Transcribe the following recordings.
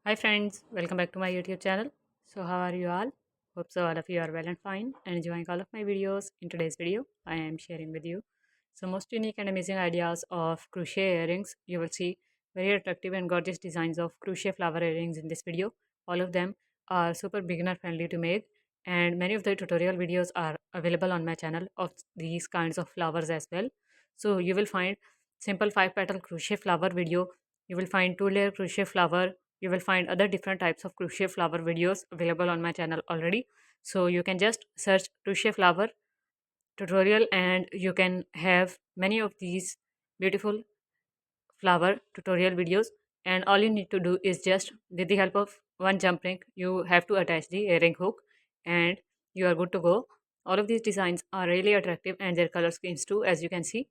Hi friends, welcome back to my YouTube channel. So how are you all? Hope so all of you are well and fine and enjoying all of my videos. In today's video, I am sharing with you some most unique and amazing ideas of crochet earrings. You will see very attractive and gorgeous designs of crochet flower earrings in this video. All of them are super beginner friendly to make, and many of the tutorial videos are available on my channel of these kinds of flowers as well. So you will find simple 5 petal crochet flower video. You will find 2 layer crochet flower. You will find other different types of crochet flower videos available on my channel already. So you can just search crochet flower tutorial and you can have many of these beautiful flower tutorial videos. And all you need to do is just with the help of one jump ring, you have to attach the earring hook and you are good to go. All of these designs are really attractive and their color schemes too, as you can see.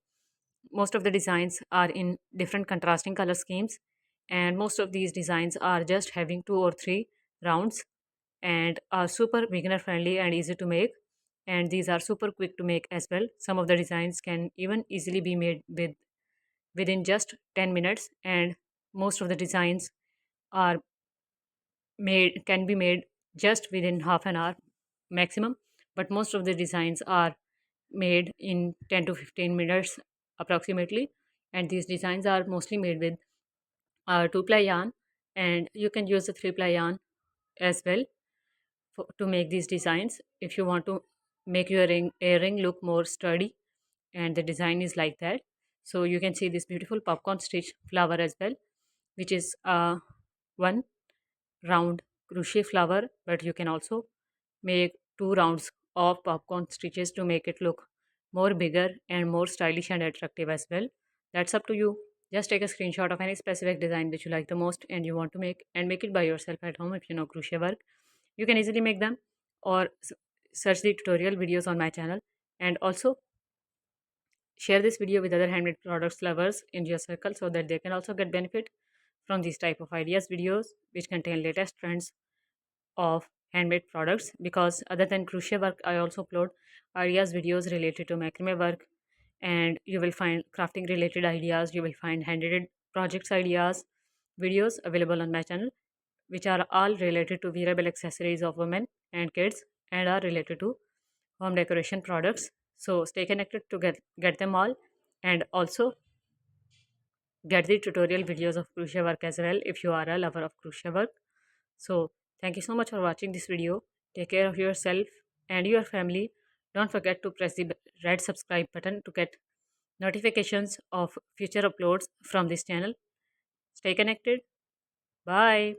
Most of the designs are in different contrasting color schemes, and most of these designs are just having 2 or 3 rounds and are super beginner friendly and easy to make, and these are super quick to make as well. Some of the designs can even easily be made within just 10 minutes, and most of the designs are can be made just within half an hour maximum, but most of the designs are made in 10 to 15 minutes approximately. And these designs are mostly made with 2 ply yarn, and you can use the 3 ply yarn as well to make these designs if you want to make your earring look more sturdy, and the design is like that. So you can see this beautiful popcorn stitch flower as well, which is one round crochet flower, but you can also make 2 rounds of popcorn stitches to make it look more bigger and more stylish and attractive as well. That's up to you. Just take a screenshot of any specific design which you like the most and you want to make, and make it by yourself at home. If you know crochet work, you can easily make them, or search the tutorial videos on my channel, and also share this video with other handmade products lovers in your circle so that they can also get benefit from these type of ideas videos which contain latest trends of handmade products. Because other than crochet work, I also upload ideas videos related to macrame work, and you will find crafting related ideas, you will find handmade projects ideas videos available on my channel, which are all related to wearable accessories of women and kids and are related to home decoration products. So stay connected to get them all, and also get the tutorial videos of crochet work as well if you are a lover of crochet work. So thank you so much for watching this video. Take care of yourself and your family. Don't forget to press the red subscribe button to get notifications of future uploads from this channel. Stay connected. Bye.